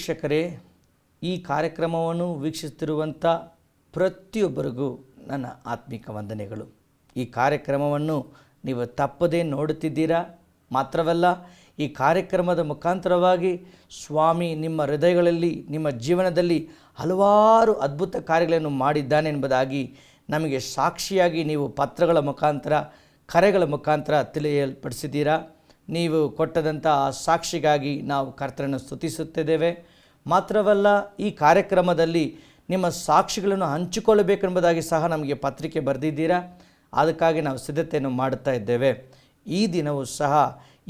ವೀಕ್ಷಕರೇ, ಈ ಕಾರ್ಯಕ್ರಮವನ್ನು ವೀಕ್ಷಿಸುತ್ತಿರುವಂಥ ಪ್ರತಿಯೊಬ್ಬರಿಗೂ ನನ್ನ ಆತ್ಮಿಕ ವಂದನೆಗಳು. ಈ ಕಾರ್ಯಕ್ರಮವನ್ನು ನೀವು ತಪ್ಪದೇ ನೋಡುತ್ತಿದ್ದೀರಾ. ಮಾತ್ರವಲ್ಲ, ಈ ಕಾರ್ಯಕ್ರಮದ ಮುಖಾಂತರವಾಗಿ ಸ್ವಾಮಿ ನಿಮ್ಮ ಹೃದಯಗಳಲ್ಲಿ, ನಿಮ್ಮ ಜೀವನದಲ್ಲಿ ಹಲವಾರು ಅದ್ಭುತ ಕಾರ್ಯಗಳನ್ನು ಮಾಡಿದ್ದಾನೆ ಎಂಬುದಾಗಿ ನಮಗೆ ಸಾಕ್ಷಿಯಾಗಿ ನೀವು ಪತ್ರಗಳ ಮುಖಾಂತರ, ಕರೆಗಳ ಮುಖಾಂತರ ತಿಳಿಯಲ್ಪಡಿಸಿದ್ದೀರಾ. ನೀವು ಕೊಟ್ಟದಂಥ ಆ ಸಾಕ್ಷಿಗಾಗಿ ನಾವು ಕರ್ತನನ್ನು ಸ್ತುತಿಸುತ್ತಿದ್ದೇವೆ. ಮಾತ್ರವಲ್ಲ, ಈ ಕಾರ್ಯಕ್ರಮದಲ್ಲಿ ನಿಮ್ಮ ಸಾಕ್ಷಿಗಳನ್ನು ಹಂಚಿಕೊಳ್ಳಬೇಕೆಂಬುದಾಗಿ ಸಹ ನಮಗೆ ಪತ್ರಿಕೆ ಬರೆದಿದ್ದೀರಾ. ಅದಕ್ಕಾಗಿ ನಾವು ಸಿದ್ಧತೆಯನ್ನು ಮಾಡುತ್ತಾ ಇದ್ದೇವೆ. ಈ ದಿನವೂ ಸಹ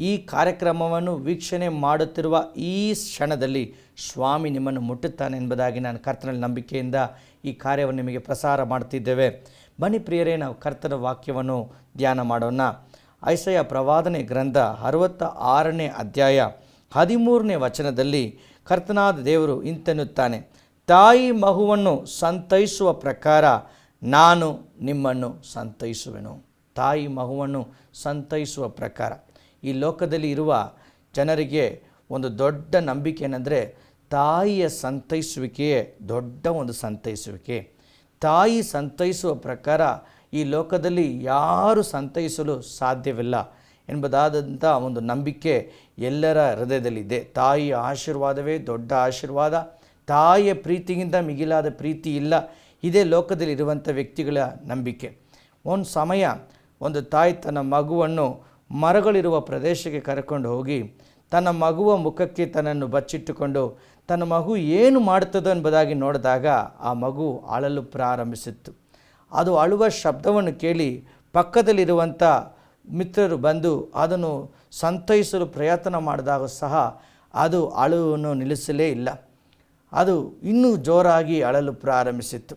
ಈ ಕಾರ್ಯಕ್ರಮವನ್ನು ವೀಕ್ಷಣೆ ಮಾಡುತ್ತಿರುವ ಈ ಕ್ಷಣದಲ್ಲಿ ಸ್ವಾಮಿ ನಿಮ್ಮನ್ನು ಮುಟ್ಟುತ್ತಾನೆ ಎಂಬುದಾಗಿ ನಾನು ಕರ್ತನಲ್ಲಿ ನಂಬಿಕೆಯಿಂದ ಈ ಕಾರ್ಯವನ್ನು ನಿಮಗೆ ಪ್ರಸಾರ ಮಾಡ್ತಿದ್ದೇವೆ. ಬನ್ನಿ ಪ್ರಿಯರೇ, ನಾವು ಕರ್ತನ ವಾಕ್ಯವನ್ನು ಧ್ಯಾನ ಮಾಡೋಣ. ಐಸಾಯ ಪ್ರವಾದನೆ ಗ್ರಂಥ 66ನೇ ಅಧ್ಯಾಯ 13ನೇ ವಚನದಲ್ಲಿ ಕರ್ತನಾದ ದೇವರು ಇಂತೆನ್ನುತ್ತಾನೆ, ತಾಯಿ ಮಗುವನ್ನು ಸಂತೈಸುವ ಪ್ರಕಾರ ನಾನು ನಿಮ್ಮನ್ನು ಸಂತೈಸುವೆನು. ತಾಯಿ ಮಗುವನ್ನು ಸಂತೈಸುವ ಪ್ರಕಾರ. ಈ ಲೋಕದಲ್ಲಿ ಇರುವ ಜನರಿಗೆ ಒಂದು ದೊಡ್ಡ ನಂಬಿಕೆ ಏನಂದರೆ, ತಾಯಿಯ ಸಂತೈಸುವಿಕೆಯೇ ದೊಡ್ಡ ಒಂದು ಸಂತೈಸುವಿಕೆ. ತಾಯಿ ಸಂತೈಸುವ ಪ್ರಕಾರ ಈ ಲೋಕದಲ್ಲಿ ಯಾರು ಸಂತೈಸಲು ಸಾಧ್ಯವಿಲ್ಲ ಎಂಬುದಾದಂಥ ಒಂದು ನಂಬಿಕೆ ಎಲ್ಲರ ಹೃದಯದಲ್ಲಿದೆ. ತಾಯಿಯ ಆಶೀರ್ವಾದವೇ ದೊಡ್ಡ ಆಶೀರ್ವಾದ. ತಾಯಿಯ ಪ್ರೀತಿಗಿಂತ ಮಿಗಿಲಾದ ಪ್ರೀತಿ ಇಲ್ಲ. ಇದೇ ಲೋಕದಲ್ಲಿ ಇರುವಂಥ ವ್ಯಕ್ತಿಗಳ ನಂಬಿಕೆ. ಒಂದು ಸಮಯ ಒಂದು ತಾಯಿ ತನ್ನ ಮಗುವನ್ನು ಮರಗಳಿರುವ ಪ್ರದೇಶಕ್ಕೆ ಕರ್ಕೊಂಡು ಹೋಗಿ ತನ್ನ ಮಗುವ ಮುಖಕ್ಕೆ ತನ್ನನ್ನು ಬಚ್ಚಿಟ್ಟುಕೊಂಡು ತನ್ನ ಮಗು ಏನು ಮಾಡುತ್ತದೋ ಎಂಬುದಾಗಿ ನೋಡಿದಾಗ ಆ ಮಗು ಅಳಲು ಪ್ರಾರಂಭಿಸಿತ್ತು. ಅದು ಅಳುವ ಶಬ್ದವನ್ನು ಕೇಳಿ ಪಕ್ಕದಲ್ಲಿರುವಂಥ ಮಿತ್ರರು ಬಂದು ಅದನ್ನು ಸಂತೈಸಲು ಪ್ರಯತ್ನ ಮಾಡಿದಾಗ ಸಹ ಅದು ಅಳುವನ್ನು ನಿಲ್ಲಿಸಲೇ ಇಲ್ಲ. ಅದು ಇನ್ನೂ ಜೋರಾಗಿ ಅಳಲು ಪ್ರಾರಂಭಿಸಿತ್ತು.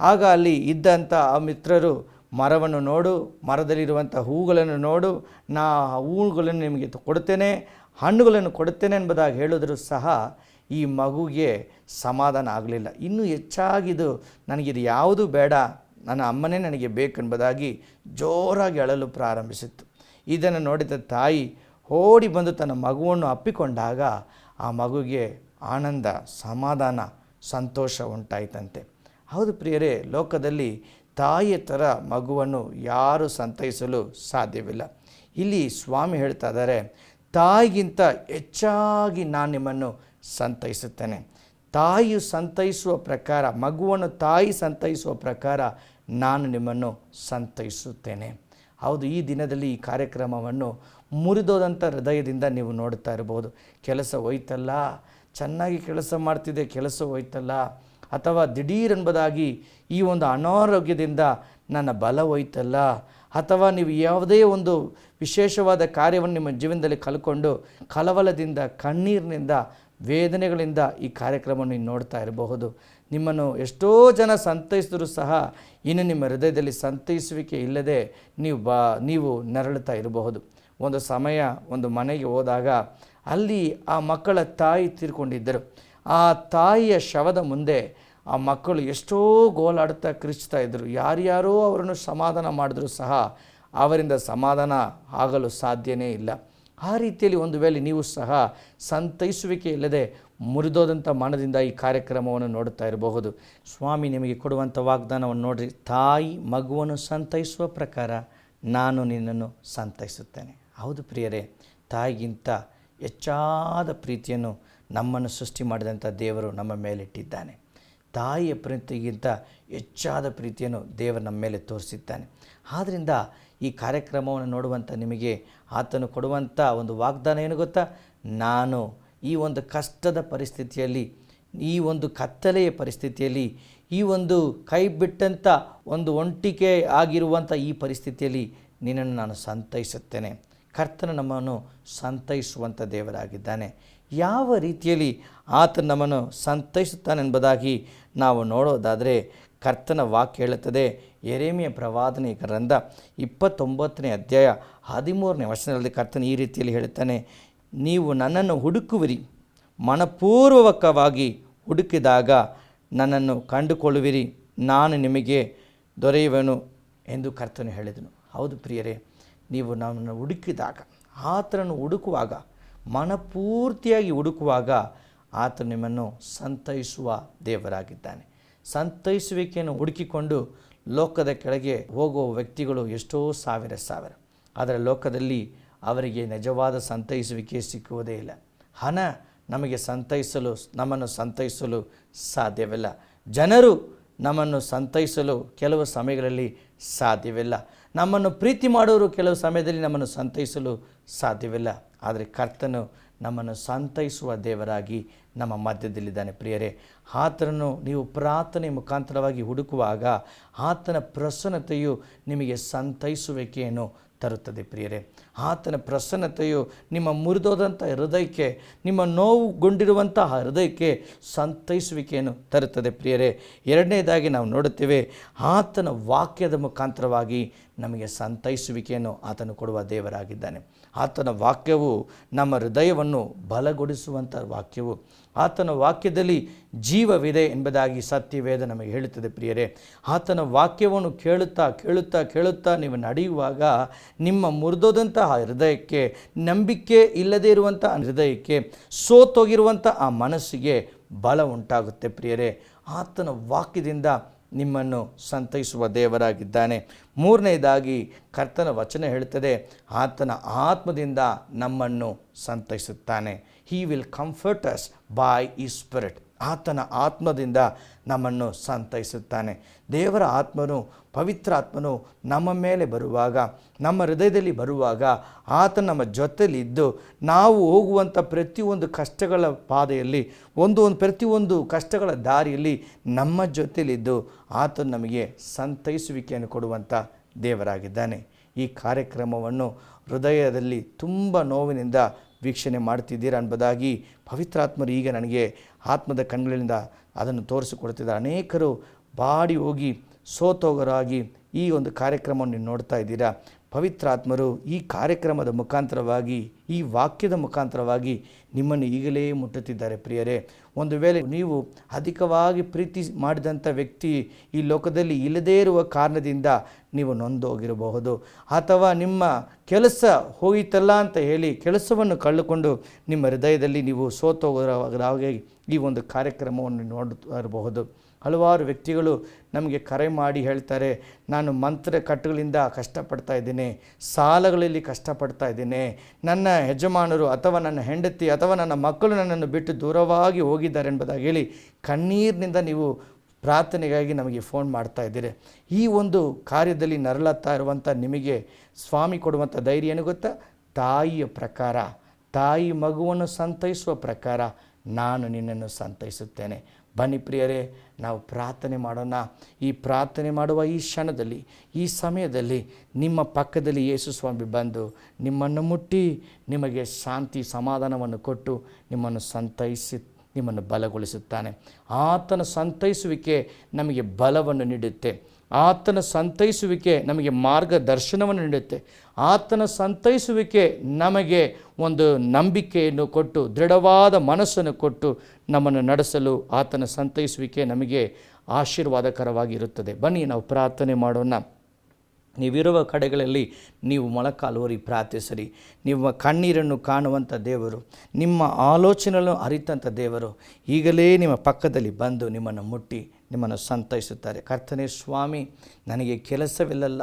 ಆಗ ಅಲ್ಲಿ ಇದ್ದಂಥ ಆ ಮಿತ್ರರು ಮರವನ್ನು ನೋಡು, ಮರದಲ್ಲಿರುವಂಥ ಹೂಗಳನ್ನು ನೋಡು, ನಾ ಹೂಗಳನ್ನು ನಿಮಗೆ ಕೊಡುತ್ತೇನೆ, ಹಣ್ಣುಗಳನ್ನು ಕೊಡುತ್ತೇನೆ ಎಂಬುದಾಗಿ ಹೇಳಿದರೂ ಸಹ ಈ ಮಗುಗೆ ಸಮಾಧಾನ ಆಗಲಿಲ್ಲ. ಇನ್ನೂ ಹೆಚ್ಚಾಗಿದು ನನಗಿದು ಯಾವುದೂ ಬೇಡ, ನನ್ನ ಅಮ್ಮನೇ ನನಗೆ ಬೇಕೆಂಬುದಾಗಿ ಜೋರಾಗಿ ಅಳಲು ಪ್ರಾರಂಭಿಸಿತ್ತು. ಇದನ್ನು ನೋಡಿದ ತಾಯಿ ಓಡಿ ಬಂದು ತನ್ನ ಮಗುವನ್ನು ಅಪ್ಪಿಕೊಂಡಾಗ ಆ ಮಗುಗೆ ಆನಂದ, ಸಮಾಧಾನ, ಸಂತೋಷ ಉಂಟಾಯಿತಂತೆ. ಹೌದು ಪ್ರಿಯರೇ, ಲೋಕದಲ್ಲಿ ತಾಯಿಯ ಥರ ಮಗುವನ್ನು ಯಾರೂ ಸಂತೈಸಲು ಸಾಧ್ಯವಿಲ್ಲ. ಇಲ್ಲಿ ಸ್ವಾಮಿ ಹೇಳ್ತಾ ಇದ್ದಾರೆ, ತಾಯಿಗಿಂತ ಹೆಚ್ಚಾಗಿ ನಾನು ನಿಮ್ಮನ್ನು ಸಂತೈಸುತ್ತೇನೆ. ತಾಯಿಯು ಸಂತೈಸುವ ಪ್ರಕಾರ, ಮಗುವನ್ನು ತಾಯಿ ಸಂತೈಸುವ ಪ್ರಕಾರ ನಾನು ನಿಮ್ಮನ್ನು ಸಂತೈಸುತ್ತೇನೆ. ಹೌದು, ಈ ದಿನದಲ್ಲಿ ಈ ಕಾರ್ಯಕ್ರಮವನ್ನು ಮುರಿದೋದಂಥ ಹೃದಯದಿಂದ ನೀವು ನೋಡ್ತಾ ಇರಬಹುದು. ಕೆಲಸ ಹೋಯ್ತಲ್ಲ, ಚೆನ್ನಾಗಿ ಕೆಲಸ ಮಾಡ್ತಿದ್ದೆ, ಕೆಲಸ ಹೋಯ್ತಲ್ಲ, ಅಥವಾ ದಿಢೀರೆಂಬುದಾಗಿ ಈ ಒಂದು ಅನಾರೋಗ್ಯದಿಂದ ನನ್ನ ಬಲ ಹೋಯ್ತಲ್ಲ, ಅಥವಾ ನೀವು ಯಾವುದೇ ಒಂದು ವಿಶೇಷವಾದ ಕಾರ್ಯವನ್ನು ನಿಮ್ಮ ಜೀವನದಲ್ಲಿ ಕಲ್ಕೊಂಡು ಕಳವಳದಿಂದ, ಕಣ್ಣೀರಿನಿಂದ, ವೇದನೆಗಳಿಂದ ಈ ಕಾರ್ಯಕ್ರಮವನ್ನು ನೀವು ನೋಡ್ತಾ ಇರಬಹುದು. ನಿಮ್ಮನ್ನು ಎಷ್ಟೋ ಜನ ಸಂತೈಸಿದರೂ ಸಹ ಇನ್ನು ನಿಮ್ಮ ಹೃದಯದಲ್ಲಿ ಸಂತೈಸುವಿಕೆ ಇಲ್ಲದೆ ನೀವು ನರಳುತ್ತಾ ಇರಬಹುದು. ಒಂದು ಸಮಯ ಒಂದು ಮನೆಗೆ ಹೋದಾಗ ಅಲ್ಲಿ ಆ ಮಕ್ಕಳ ತಾಯಿ ತೀರ್ಕೊಂಡಿದ್ದರು. ಆ ತಾಯಿಯ ಶವದ ಮುಂದೆ ಆ ಮಕ್ಕಳು ಎಷ್ಟೋ ಗೋಳಾಡುತ್ತಾ ಕಿರಿಚ್ತಾ ಇದ್ದರು. ಯಾರ್ಯಾರೋ ಅವರನ್ನು ಸಮಾಧಾನ ಮಾಡಿದ್ರೂ ಸಹ ಅವರಿಂದ ಸಮಾಧಾನ ಆಗಲು ಸಾಧ್ಯನೇ ಇಲ್ಲ. ಆ ರೀತಿಯಲ್ಲಿ ಒಂದು ವೇಳೆ ನೀವು ಸಹ ಸಂತೈಸುವಿಕೆ ಇಲ್ಲದೆ ಮುರಿದೋದಂಥ ಮನದಿಂದ ಈ ಕಾರ್ಯಕ್ರಮವನ್ನು ನೋಡುತ್ತಾ ಇರಬಹುದು. ಸ್ವಾಮಿ ನಿಮಗೆ ಕೊಡುವಂಥ ವಾಗ್ದಾನವನ್ನು ನೋಡಿರಿ, ತಾಯಿ ಮಗುವನ್ನು ಸಂತೈಸುವ ಪ್ರಕಾರ ನಾನು ನಿನ್ನನ್ನು ಸಂತೈಸುತ್ತೇನೆ. ಹೌದು ಪ್ರಿಯರೇ, ತಾಯಿಗಿಂತ ಹೆಚ್ಚಾದ ಪ್ರೀತಿಯನ್ನು ನಮ್ಮನ್ನು ಸೃಷ್ಟಿ ಮಾಡಿದಂಥ ದೇವರು ನಮ್ಮ ಮೇಲಿಟ್ಟಿದ್ದಾನೆ. ತಾಯಿಯ ಪ್ರೀತಿಗಿಂತ ಹೆಚ್ಚಾದ ಪ್ರೀತಿಯನ್ನು ದೇವರು ನಮ್ಮ ಮೇಲೆ ತೋರಿಸಿದ್ದಾನೆ. ಆದ್ದರಿಂದ ಈ ಕಾರ್ಯಕ್ರಮವನ್ನು ನೋಡುವಂಥ ನಿಮಗೆ ಆತನು ಕೊಡುವಂಥ ಒಂದು ವಾಗ್ದಾನ ಏನು ಗೊತ್ತಾ? ನಾನು ಈ ಒಂದು ಕಷ್ಟದ ಪರಿಸ್ಥಿತಿಯಲ್ಲಿ, ಈ ಒಂದು ಕತ್ತಲೆಯ ಪರಿಸ್ಥಿತಿಯಲ್ಲಿ, ಈ ಒಂದು ಕೈ ಬಿಟ್ಟಂಥ ಒಂದು ಒಂಟಿಕೆ ಆಗಿರುವಂಥ ಈ ಪರಿಸ್ಥಿತಿಯಲ್ಲಿ ನಿನ್ನನ್ನು ನಾನು ಸಂತೈಸುತ್ತೇನೆ. ಕರ್ತನು ನಮ್ಮನ್ನು ಸಂತೈಸುವಂಥ ದೇವರಾಗಿದ್ದಾನೆ. ಯಾವ ರೀತಿಯಲ್ಲಿ ಆತ ನಮ್ಮನ್ನು ಸಂತೈಸುತ್ತಾನೆಂಬುದಾಗಿ ನಾವು ನೋಡೋದಾದರೆ ಕರ್ತನ ವಾಕ್ಯ ಹೇಳುತ್ತದೆ. ಯೆರೆಮೀಯ ಪ್ರವಾದನೆ ಗ್ರಂಥ 29ನೇ ಅಧ್ಯಾಯ 13ನೇ ವಚನದಲ್ಲಿ ಕರ್ತನು ಈ ರೀತಿಯಲ್ಲಿ ಹೇಳುತ್ತಾನೆ, ನೀವು ನನ್ನನ್ನು ಹುಡುಕುವಿರಿ, ಮನಪೂರ್ವಕವಾಗಿ ಹುಡುಕಿದಾಗ ನನ್ನನ್ನು ಕಂಡುಕೊಳ್ಳುವಿರಿ, ನಾನು ನಿಮಗೆ ದೊರೆಯುವೆನು ಎಂದು ಕರ್ತನು ಹೇಳಿದನು. ಹೌದು ಪ್ರಿಯರೇ, ನೀವು ನಮ್ಮನ್ನು ಹುಡುಕಿದಾಗ, ಆತನನ್ನು ಹುಡುಕುವಾಗ, ಮನಪೂರ್ತಿಯಾಗಿ ಹುಡುಕುವಾಗ ಆತ ನಿಮ್ಮನ್ನು ಸಂತೈಸುವ ದೇವರಾಗಿದ್ದಾನೆ. ಸಂತೈಸುವಿಕೆಯನ್ನು ಹುಡುಕಿಕೊಂಡು ಲೋಕದ ಕೆಳಗೆ ಹೋಗುವ ವ್ಯಕ್ತಿಗಳು ಎಷ್ಟೋ ಸಾವಿರ. ಆದರೆ ಲೋಕದಲ್ಲಿ ಅವರಿಗೆ ನಿಜವಾದ ಸಂತೈಸುವಿಕೆ ಸಿಕ್ಕುವುದೇ ಇಲ್ಲ. ಹಣ ನಮ್ಮನ್ನು ಸಂತೈಸಲು ಸಾಧ್ಯವಿಲ್ಲ. ಜನರು ನಮ್ಮನ್ನು ಸಂತೈಸಲು ಕೆಲವು ಸಮಯಗಳಲ್ಲಿ ಸಾಧ್ಯವಿಲ್ಲ. ನಮ್ಮನ್ನು ಪ್ರೀತಿ ಮಾಡೋರು ಕೆಲವು ಸಮಯದಲ್ಲಿ ನಮ್ಮನ್ನು ಸಂತೈಸಲು ಸಾಧ್ಯವಿಲ್ಲ. ಆದರೆ ಕರ್ತನು ನಮ್ಮನ್ನು ಸಂತೈಸುವ ದೇವರಾಗಿ ನಮ್ಮ ಮಧ್ಯದಲ್ಲಿದ್ದಾನೆ. ಪ್ರಿಯರೇ, ಆತನನ್ನು ನೀವು ಪ್ರಾರ್ಥನೆ ಮುಖಾಂತರವಾಗಿ ಹುಡುಕುವಾಗ ಆತನ ಪ್ರಸನ್ನತೆಯು ನಿಮಗೆ ಸಂತೈಸುವಿಕೆಯನ್ನು ತರುತ್ತದೆ. ಪ್ರಿಯರೇ, ಆತನ ಪ್ರಸನ್ನತೆಯು ನಿಮ್ಮ ಮುರಿದೋದಂಥ ಹೃದಯಕ್ಕೆ, ನಿಮ್ಮ ನೋವುಗೊಂಡಿರುವಂತಹ ಹೃದಯಕ್ಕೆ ಸಂತೈಸುವಿಕೆಯನ್ನು ತರುತ್ತದೆ. ಪ್ರಿಯರೇ, ಎರಡನೇದಾಗಿ ನಾವು ನೋಡುತ್ತೇವೆ, ಆತನ ವಾಕ್ಯದ ಮುಖಾಂತರವಾಗಿ ನಮಗೆ ಸಂತೈಸುವಿಕೆಯನ್ನು ಆತನು ಕೊಡುವ ದೇವರಾಗಿದ್ದಾನೆ. ಆತನ ವಾಕ್ಯವು ನಮ್ಮ ಹೃದಯವನ್ನು ಬಲಗೊಳಿಸುವಂಥ ವಾಕ್ಯವು. ಆತನ ವಾಕ್ಯದಲ್ಲಿ ಜೀವವಿದೆ ಎಂಬುದಾಗಿ ಸತ್ಯವೇದ ನಮಗೆ ಹೇಳುತ್ತದೆ. ಪ್ರಿಯರೇ, ಆತನ ವಾಕ್ಯವನ್ನು ಕೇಳುತ್ತಾ ನೀವು ನಡೆಯುವಾಗ ನಿಮ್ಮ ಮುರಿದೋದಂತಹ ಹೃದಯಕ್ಕೆ, ನಂಬಿಕೆ ಇಲ್ಲದೇ ಇರುವಂಥ ಹೃದಯಕ್ಕೆ, ಸೋತೋಗಿರುವಂಥ ಆ ಮನಸ್ಸಿಗೆ ಬಲ ಉಂಟಾಗುತ್ತೆ. ಪ್ರಿಯರೇ, ಆತನ ವಾಕ್ಯದಿಂದ ನಿಮ್ಮನ್ನು ಸಂತೈಸುವ ದೇವರಾಗಿದ್ದಾನೆ. ಮೂರನೇದಾಗಿ ಕರ್ತನ ವಚನ ಹೇಳುತ್ತದೆ, ಆತನ ಆತ್ಮದಿಂದ ನಮ್ಮನ್ನು ಸಂತೈಸುತ್ತಾನೆ. He will comfort us by the spirit. ಆತನ ಆತ್ಮದಿಂದ ನಮ್ಮನ್ನು ಸಂತೈಸುತ್ತಾನೆ. ದೇವರ ಆತ್ಮನು, ಪವಿತ್ರ ಆತ್ಮನು ನಮ್ಮ ಮೇಲೆ ಬರುವಾಗ, ನಮ್ಮ ಹೃದಯದಲ್ಲಿ ಬರುವಾಗ, ಆತ ನಮ್ಮ ಜೊತೆಯಲ್ಲಿದ್ದು ನಾವು ಹೋಗುವಂಥ ಪ್ರತಿಯೊಂದು ಕಷ್ಟಗಳ ಪಾದೆಯಲ್ಲಿ, ಪ್ರತಿಯೊಂದು ಕಷ್ಟಗಳ ದಾರಿಯಲ್ಲಿ ನಮ್ಮ ಜೊತೆಯಲ್ಲಿದ್ದು ಆತನು ನಮಗೆ ಸಂತೈಸುವಿಕೆಯನ್ನು ಕೊಡುವಂಥ ದೇವರಾಗಿದ್ದಾನೆ. ಈ ಕಾರ್ಯಕ್ರಮವನ್ನು ಹೃದಯದಲ್ಲಿ ತುಂಬ ನೋವಿನಿಂದ ವೀಕ್ಷಣೆ ಮಾಡ್ತಿದ್ದೀರಾ ಎಂಬುದಾಗಿ ಪವಿತ್ರಾತ್ಮರು ಈಗ ನನಗೆ ಆತ್ಮದ ಕಣ್ಣುಗಳಿಂದ ಅದನ್ನು ತೋರಿಸಿಕೊಡ್ತಿದ್ದಾರೆ. ಅನೇಕರು ಬಾಡಿ ಹೋಗಿ ಸೋತೋಗರಾಗಿ ಈ ಒಂದು ಕಾರ್ಯಕ್ರಮವನ್ನು ನೀವು ನೋಡ್ತಾ ಇದ್ದೀರಾ. ಪವಿತ್ರಾತ್ಮರು ಈ ಕಾರ್ಯಕ್ರಮದ ಮುಖಾಂತರವಾಗಿ, ಈ ವಾಕ್ಯದ ಮುಖಾಂತರವಾಗಿ ನಿಮ್ಮನ್ನು ಈಗಲೇ ಮುಟ್ಟುತ್ತಿದ್ದಾರೆ. ಪ್ರಿಯರೇ, ಒಂದು ವೇಳೆ ನೀವು ಅಧಿಕವಾಗಿ ಪ್ರೀತಿ ಮಾಡಿದಂಥ ವ್ಯಕ್ತಿ ಈ ಲೋಕದಲ್ಲಿ ಇಲ್ಲದೇ ಇರುವ ಕಾರಣದಿಂದ ನೀವು ನೊಂದೋಗಿರಬಹುದು, ಅಥವಾ ನಿಮ್ಮ ಕೆಲಸ ಹೋಯಿತಲ್ಲ ಅಂತ ಹೇಳಿ ಕೆಲಸವನ್ನು ಕಳೆದುಕೊಂಡು ನಿಮ್ಮ ಹೃದಯದಲ್ಲಿ ನೀವು ಸೋತೋಗರಾಗಿ ಈ ಒಂದು ಕಾರ್ಯಕ್ರಮವನ್ನು ನೋಡುತ್ತಾ ಇರಬಹುದು. ಹಲವಾರು ವ್ಯಕ್ತಿಗಳು ನಮಗೆ ಕರೆ ಮಾಡಿ ಹೇಳ್ತಾರೆ, ನಾನು ಮಂತ್ರ ಕಟ್ಟುಗಳಿಂದ ಕಷ್ಟಪಡ್ತಾ ಇದ್ದೇನೆ, ಸಾಲಗಳಲ್ಲಿ ಕಷ್ಟಪಡ್ತಾ ಇದ್ದೇನೆ, ನನ್ನ ಯಜಮಾನರು ಅಥವಾ ನನ್ನ ಹೆಂಡತಿ ಅಥವಾ ನನ್ನ ಮಕ್ಕಳು ನನ್ನನ್ನು ಬಿಟ್ಟು ದೂರವಾಗಿ ಹೋಗಿದ್ದಾರೆ ಎಂಬುದಾಗಿ ಹೇಳಿ ಕಣ್ಣೀರಿನಿಂದ ನೀವು ಪ್ರಾರ್ಥನೆಗಾಗಿ ನಮಗೆ ಫೋನ್ ಮಾಡ್ತಾ ಇದ್ದೀರಿ. ಈ ಒಂದು ಕಾರ್ಯದಲ್ಲಿ ನರಳುತ್ತಾ ಇರುವಂಥ ನಿಮಗೆ ಸ್ವಾಮಿ ಕೊಡುವಂಥ ಧೈರ್ಯ ಏನು ಗೊತ್ತಾ? ತಾಯಿಯ ಪ್ರಕಾರ, ತಾಯಿ ಮಗುವನ್ನು ಸಂತೈಸುವ ಪ್ರಕಾರ ನಾನು ನಿನ್ನನ್ನು ಸಂತೈಸುತ್ತೇನೆ. ಬನ್ನಿ ಪ್ರಿಯರೇ, ನಾವು ಪ್ರಾರ್ಥನೆ ಮಾಡೋಣ. ಈ ಪ್ರಾರ್ಥನೆ ಮಾಡುವ ಈ ಕ್ಷಣದಲ್ಲಿ, ಈ ಸಮಯದಲ್ಲಿ ನಿಮ್ಮ ಪಕ್ಕದಲ್ಲಿ ಯೇಸು ಸ್ವಾಮಿ ಬಂದು ನಿಮ್ಮನ್ನು ಮುಟ್ಟಿ ನಿಮಗೆ ಶಾಂತಿ ಸಮಾಧಾನವನ್ನು ಕೊಟ್ಟು ನಿಮ್ಮನ್ನು ಸಂತೈಸಿ ನಿಮ್ಮನ್ನು ಬಲಗೊಳಿಸುತ್ತಾನೆ. ಆತನ ಸಂತೈಸುವಿಕೆ ನಮಗೆ ಬಲವನ್ನು ನೀಡುತ್ತೆ. ಆತನ ಸಂತೈಸುವಿಕೆ ನಮಗೆ ಮಾರ್ಗದರ್ಶನವನ್ನು ನೀಡುತ್ತೆ. ಆತನ ಸಂತೈಸುವಿಕೆ ನಮಗೆ ಒಂದು ನಂಬಿಕೆಯನ್ನು ಕೊಟ್ಟು, ದೃಢವಾದ ಮನಸ್ಸನ್ನು ಕೊಟ್ಟು ನಮ್ಮನ್ನು ನಡೆಸಲು ಆತನ ಸಂತೈಸುವಿಕೆ ನಮಗೆ ಆಶೀರ್ವಾದಕರವಾಗಿರುತ್ತದೆ. ಬನ್ನಿ ನಾವು ಪ್ರಾರ್ಥನೆ ಮಾಡೋಣ. ನೀವಿರುವ ಕಡೆಗಳಲ್ಲಿ ನೀವು ಮೊಳಕಾಲೂರಿ ಪ್ರಾರ್ಥಿಸಿರಿ. ನಿಮ್ಮ ಕಣ್ಣೀರನ್ನು ಕಾಣುವಂಥ ದೇವರು, ನಿಮ್ಮ ಆಲೋಚನೆಗಳನ್ನು ಅರಿತಂಥ ದೇವರು ಈಗಲೇ ನಿಮ್ಮ ಪಕ್ಕದಲ್ಲಿ ಬಂದು ನಿಮ್ಮನ್ನು ಮುಟ್ಟಿ ನಿಮ್ಮನ್ನು ಸಂತೈಸುತ್ತಾರೆ. ಕರ್ತನೇ ಸ್ವಾಮಿ, ನನಗೆ ಕೆಲಸವಿಲ್ಲಲ್ಲ,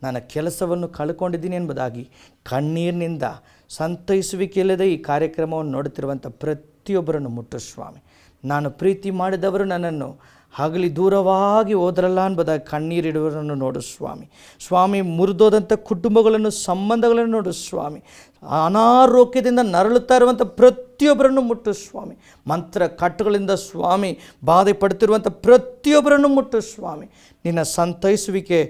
ನನ್ನ ಕೆಲಸವನ್ನು ಕಳ್ಕೊಂಡಿದ್ದೀನಿ ಎಂಬುದಾಗಿ ಕಣ್ಣೀರಿನಿಂದ ಸಂತೈಸುವಿಕೆಯಿಲ್ಲದೆ ಈ ಕಾರ್ಯಕ್ರಮವನ್ನು ನೋಡುತ್ತಿರುವಂಥ ಪ್ರತಿಯೊಬ್ಬರನ್ನು ಮುಟ್ಟು ಸ್ವಾಮಿ. ನಾನು ಪ್ರೀತಿ ಮಾಡಿದವರು ನನ್ನನ್ನು ಹಗಲಿ ದೂರವಾಗಿ ಹೋದ್ರಲ್ಲ ಎಂಬುದಾಗಿ ಕಣ್ಣೀರಿಡುವವರನ್ನು ನೋಡು ಸ್ವಾಮಿ. ಸ್ವಾಮಿ, ಮುರಿದೋದಂಥ ಕುಟುಂಬಗಳನ್ನು, ಸಂಬಂಧಗಳನ್ನು ನೋಡು ಸ್ವಾಮಿ. ಅನಾರೋಗ್ಯದಿಂದ ನರಳುತ್ತಾ ಇರುವಂಥ ಪ್ರತಿಯೊಬ್ಬರನ್ನು ಮುಟ್ಟು ಸ್ವಾಮಿ. ಮಂತ್ರ ಕಟ್ಟುಗಳಿಂದ ಸ್ವಾಮಿ ಬಾಧೆ ಪಡುತ್ತಿರುವಂಥ ಪ್ರತಿಯೊಬ್ಬರನ್ನು ಮುಟ್ಟು ಸ್ವಾಮಿ. ನಿನ್ನ ಸಂತೈಸುವಿಕೆ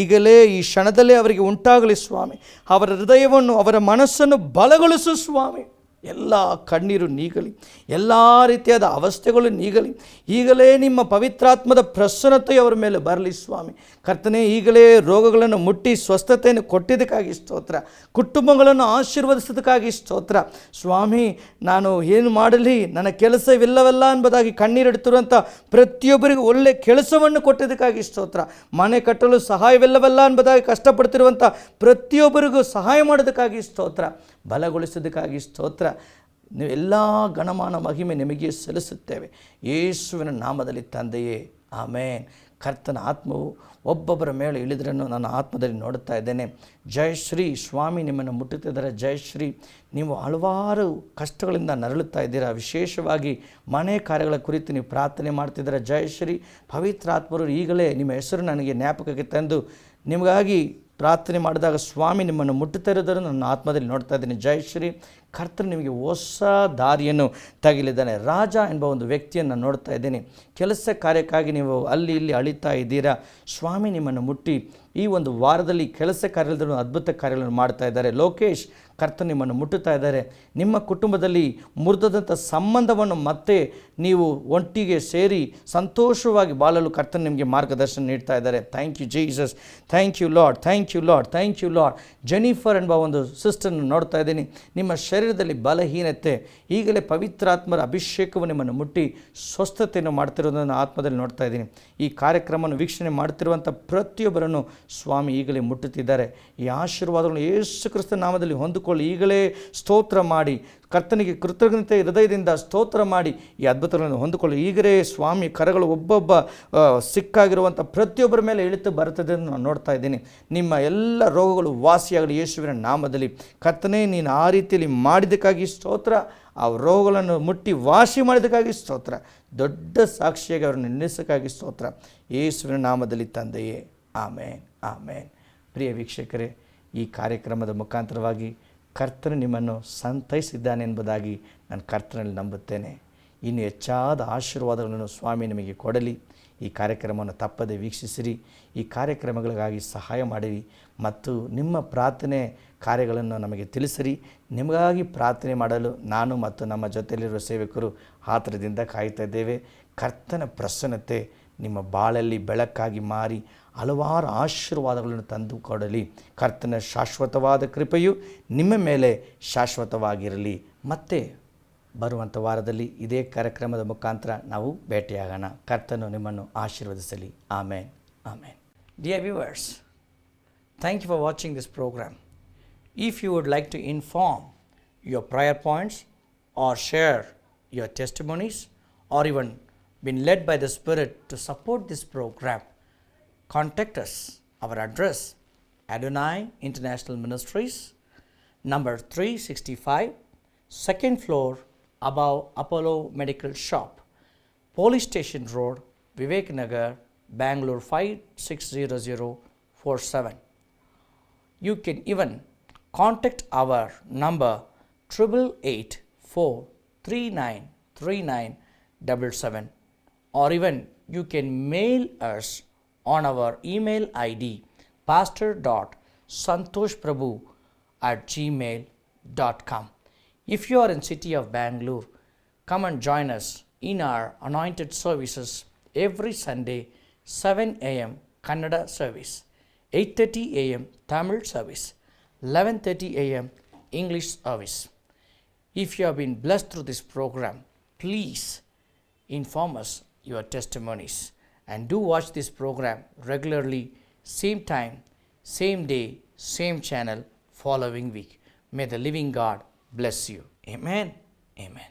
ಈಗಲೇ ಈ ಕ್ಷಣದಲ್ಲೇ ಅವರಿಗೆ ಉಂಟಾಗಲಿ ಸ್ವಾಮಿ. ಅವರ ಹೃದಯವನ್ನು, ಅವರ ಮನಸ್ಸನ್ನು ಬಲಗೊಳಿಸು ಸ್ವಾಮಿ. ಎಲ್ಲ ಕಣ್ಣೀರು ನೀಗಲಿ, ಎಲ್ಲ ರೀತಿಯಾದ ಅವಸ್ಥೆಗಳು ನೀಗಲಿ. ಈಗಲೇ ನಿಮ್ಮ ಪವಿತ್ರಾತ್ಮದ ಪ್ರಸನ್ನತೆ ಅವರ ಮೇಲೆ ಬರಲಿ ಸ್ವಾಮಿ. ಕರ್ತನೇ, ಈಗಲೇ ರೋಗಗಳನ್ನು ಮುಟ್ಟಿ ಸ್ವಸ್ಥತೆಯನ್ನು ಕೊಟ್ಟಿದ್ದಕ್ಕಾಗಿ ಸ್ತೋತ್ರ. ಕುಟುಂಬಗಳನ್ನು ಆಶೀರ್ವದಿಸೋದಕ್ಕಾಗಿ ಸ್ತೋತ್ರ ಸ್ವಾಮಿ. ನಾನು ಏನು ಮಾಡಲಿ, ನನ್ನ ಕೆಲಸವಿಲ್ಲವಲ್ಲ ಎಂಬುದಾಗಿ ಕಣ್ಣೀರಿಡುತ್ತಿರುವಂಥ ಪ್ರತಿಯೊಬ್ಬರಿಗೂ ಒಳ್ಳೆಯ ಕೆಲಸವನ್ನು ಕೊಟ್ಟಿದ್ದಕ್ಕಾಗಿ ಸ್ತೋತ್ರ. ಮನೆ ಕಟ್ಟಲು ಸಹಾಯವಿಲ್ಲವಲ್ಲ ಎಂಬುದಾಗಿ ಕಷ್ಟಪಡ್ತಿರುವಂಥ ಪ್ರತಿಯೊಬ್ಬರಿಗೂ ಸಹಾಯ ಮಾಡೋದಕ್ಕಾಗಿ ಸ್ತೋತ್ರ. ಬಲಗೊಳಿಸೋದಕ್ಕಾಗಿ ಸ್ತೋತ್ರ. ನೀವು ಎಲ್ಲ ಗಣಮಾನ ಮಹಿಮೆ ನಿಮಗೆ ಸಲ್ಲಿಸುತ್ತೇವೆ ಯೇಸುವಿನ ನಾಮದಲ್ಲಿ ತಂದೆಯೇ, ಆಮೇನ್. ಕರ್ತನ ಆತ್ಮವು ಒಬ್ಬೊಬ್ಬರ ಮೇಲೆ ಇಳಿದ್ರನ್ನು ನನ್ನ ಆತ್ಮದಲ್ಲಿ ನೋಡುತ್ತಾ ಇದ್ದೇನೆ. ಜಯಶ್ರೀ ಸ್ವಾಮಿ ನಿಮ್ಮನ್ನು ಮುಟ್ಟುತ್ತಿದ್ದಾರೆ. ಜಯಶ್ರೀ, ನೀವು ಹಲವಾರು ಕಷ್ಟಗಳಿಂದ ನರಳುತ್ತಾ ಇದ್ದೀರಾ. ವಿಶೇಷವಾಗಿ ಮನೆ ಕಾರ್ಯಗಳ ಕುರಿತು ನೀವು ಪ್ರಾರ್ಥನೆ ಮಾಡ್ತಿದ್ದೀರಾ. ಜಯಶ್ರೀ, ಪವಿತ್ರಾತ್ಮರು ಈಗಲೇ ನಿಮ್ಮ ಹೆಸರು ನನಗೆ ಜ್ಞಾಪಕಕ್ಕೆ ತಂದು ನಿಮಗಾಗಿ ಪ್ರಾರ್ಥನೆ ಮಾಡಿದಾಗ ಸ್ವಾಮಿ ನಿಮ್ಮನ್ನು ಮುಟ್ಟುತ್ತಾ ಇರೋದನ್ನು ನನ್ನ ಆತ್ಮದಲ್ಲಿ ನೋಡ್ತಾ ಇದ್ದೀನಿ. ಜಯಶ್ರೀ, ಕರ್ತನು ನಿಮಗೆ ಹೊಸ ದಾರಿಯನ್ನು ತಗಲಿದ್ದಾನೆ. ರಾಜ ಎಂಬ ಒಂದು ವ್ಯಕ್ತಿಯನ್ನು ನೋಡ್ತಾ ಇದ್ದೀನಿ. ಕೆಲಸ ಕಾರ್ಯಕ್ಕಾಗಿ ನೀವು ಅಲ್ಲಿ ಇಲ್ಲಿ ಅಳಿತಾ ಇದ್ದೀರಾ. ಸ್ವಾಮಿ ನಿಮ್ಮನ್ನು ಮುಟ್ಟಿ ಈ ಒಂದು ವಾರದಲ್ಲಿ ಕೆಲಸ ಕಾರ್ಯದಲ್ಲಿ ಅದ್ಭುತ ಕಾರ್ಯಗಳನ್ನು ಮಾಡ್ತಾ ಇದ್ದಾರೆ. ಲೋಕೇಶ್, ಕರ್ತನು ನಿಮ್ಮನ್ನು ಮುಟ್ಟುತ್ತಾ ಇದ್ದಾರೆ. ನಿಮ್ಮ ಕುಟುಂಬದಲ್ಲಿ ಮುರಿದಂಥ ಸಂಬಂಧವನ್ನು ಮತ್ತೆ ನೀವು ಒಟ್ಟಿಗೆ ಸೇರಿ ಸಂತೋಷವಾಗಿ ಬಾಳಲು ಕರ್ತನು ನಿಮಗೆ ಮಾರ್ಗದರ್ಶನ ನೀಡ್ತಾ ಇದ್ದಾರೆ. Thank you Jesus, thank you Lord, thank you Lord, thank you Lord. Jennifer ಎಂಬ ಒಂದು ಸಿಸ್ಟರ್ನ ನೋಡ್ತಾ ಇದ್ದೀನಿ. ನಿಮ್ಮ ಶರೀರದಲ್ಲಿ ಬಲಹೀನತೆ, ಈಗಲೇ ಪವಿತ್ರಾತ್ಮರ ಅಭಿಷೇಕವು ನಿಮ್ಮನ್ನು ಮುಟ್ಟಿ ಸ್ವಸ್ಥತೆಯನ್ನು ಮಾಡ್ತಿರೋದನ್ನು ಆತ್ಮದಲ್ಲಿ ನೋಡ್ತಾ ಇದ್ದೀನಿ. ಈ ಕಾರ್ಯಕ್ರಮವನ್ನು ವೀಕ್ಷಣೆ ಮಾಡ್ತಿರುವಂಥ ಪ್ರತಿಯೊಬ್ಬರನ್ನು ಸ್ವಾಮಿ ಈಗಲೇ ಮುಟ್ಟುತ್ತಿದ್ದಾರೆ. ಈ ಆಶೀರ್ವಾದಗಳನ್ನು ಯೇಸು ಕ್ರಿಸ್ತನ ನಾಮದಲ್ಲಿ ಹೊಂದಿಕೊಳ್ಳಿ. ಈಗಲೇ ಸ್ತೋತ್ರ ಮಾಡಿ ಕರ್ತನಿಗೆ ಕೃತಜ್ಞತೆ ಹೃದಯದಿಂದ ಸ್ತೋತ್ರ ಮಾಡಿ ಈ ಅದ್ಭುತಗಳನ್ನು ಹೊಂದಿಕೊಳ್ಳಿ. ಈಗಲೇ ಸ್ವಾಮಿ ಕರಗಳು ಒಬ್ಬೊಬ್ಬ ಸಿಕ್ಕಾಗಿರುವಂಥ ಪ್ರತಿಯೊಬ್ಬರ ಮೇಲೆ ಇಳಿತು ಬರುತ್ತದೆ ಅಂತ ನಾನು ನೋಡ್ತಾ ಇದ್ದೀನಿ. ನಿಮ್ಮ ಎಲ್ಲ ರೋಗಗಳು ವಾಸಿಯಾಗಲಿ ಯೇಸುವಿನ ನಾಮದಲ್ಲಿ. ಕರ್ತನೇ, ನೀನು ಆ ರೀತಿಯಲ್ಲಿ ಮಾಡಿದ್ದಕ್ಕಾಗಿ ಸ್ತೋತ್ರ. ಆ ರೋಗಗಳನ್ನು ಮುಟ್ಟಿ ವಾಸಿ ಮಾಡಿದ್ದಕ್ಕಾಗಿ ಸ್ತೋತ್ರ. ದೊಡ್ಡ ಸಾಕ್ಷಿಯಾಗಿ ಅವರನ್ನು ನಿಲ್ಲಿಸೋಕ್ಕಾಗಿ ಸ್ತೋತ್ರ. ಯೇಸುವಿನ ನಾಮದಲ್ಲಿ ತಂದೆಯೇ, ಆಮೇನ್, ಆಮೇನ್. ಪ್ರಿಯ ವೀಕ್ಷಕರೇ, ಈ ಕಾರ್ಯಕ್ರಮದ ಮುಖಾಂತರವಾಗಿ ಕರ್ತನು ನಿಮ್ಮನ್ನು ಸಂತೈಸಿದ್ದಾನೆ ಎಂಬುದಾಗಿ ನಾನು ಕರ್ತನಲ್ಲಿ ನಂಬುತ್ತೇನೆ. ಇನ್ನು ಹೆಚ್ಚಾದ ಆಶೀರ್ವಾದಗಳನ್ನು ಸ್ವಾಮಿ ನಿಮಗೆ ಕೊಡಲಿ. ಈ ಕಾರ್ಯಕ್ರಮವನ್ನು ತಪ್ಪದೆ ವೀಕ್ಷಿಸಿರಿ. ಈ ಕಾರ್ಯಕ್ರಮಗಳಿಗಾಗಿ ಸಹಾಯ ಮಾಡಿರಿ ಮತ್ತು ನಿಮ್ಮ ಪ್ರಾರ್ಥನೆ ಕಾರ್ಯಗಳನ್ನು ನಮಗೆ ತಿಳಿಸಿರಿ. ನಿಮಗಾಗಿ ಪ್ರಾರ್ಥನೆ ಮಾಡಲು ನಾನು ಮತ್ತು ನಮ್ಮ ಜೊತೆಯಲ್ಲಿರುವ ಸೇವಕರು ಆತುರದಿಂದ ಕಾಯ್ತಾ ಇದ್ದೇವೆ. ಕರ್ತನ ಪ್ರಸನ್ನತೆ ನಿಮ್ಮ ಬಾಳಲ್ಲಿ ಬೆಳಕಾಗಿ ಮಾರಿ ಹಲವಾರು ಆಶೀರ್ವಾದಗಳನ್ನು ತಂದು ಕೊಡಲಿ. ಕರ್ತನ ಶಾಶ್ವತವಾದ ಕೃಪೆಯು ನಿಮ್ಮ ಮೇಲೆ ಶಾಶ್ವತವಾಗಿರಲಿ. ಮತ್ತೆ ಬರುವಂಥ ವಾರದಲ್ಲಿ ಇದೇ ಕಾರ್ಯಕ್ರಮದ ಮುಖಾಂತರ ನಾವು ಭೇಟಿಯಾಗೋಣ. ಕರ್ತನು ನಿಮ್ಮನ್ನು ಆಶೀರ್ವದಿಸಲಿ. ಆಮೇನ್, ಆಮೇನ್. Dear viewers, thank you for watching this program. If you would like to inform your prayer points or share your testimonies or even been led by the Spirit to support this program, contact us. Our address, Adonai International Ministries, number 365, second floor, above Apollo Medical Shop, Police Station Road, Vivek Nagar, Bangalore 560047. You can even contact our number 8884393977, or even you can mail us on our email ID pastor.santoshprabhu@gmail.com. If you are in city of Bangalore, come and join us in our anointed services every Sunday 7 a.m. Kannada service, 8:30 a.m. Tamil service, 11:30 a.m. English service. If you have been blessed through this program, please inform us your testimonies and do watch this program regularly, same time, same day, same channel, following week. May the living God bless you. Amen. Amen.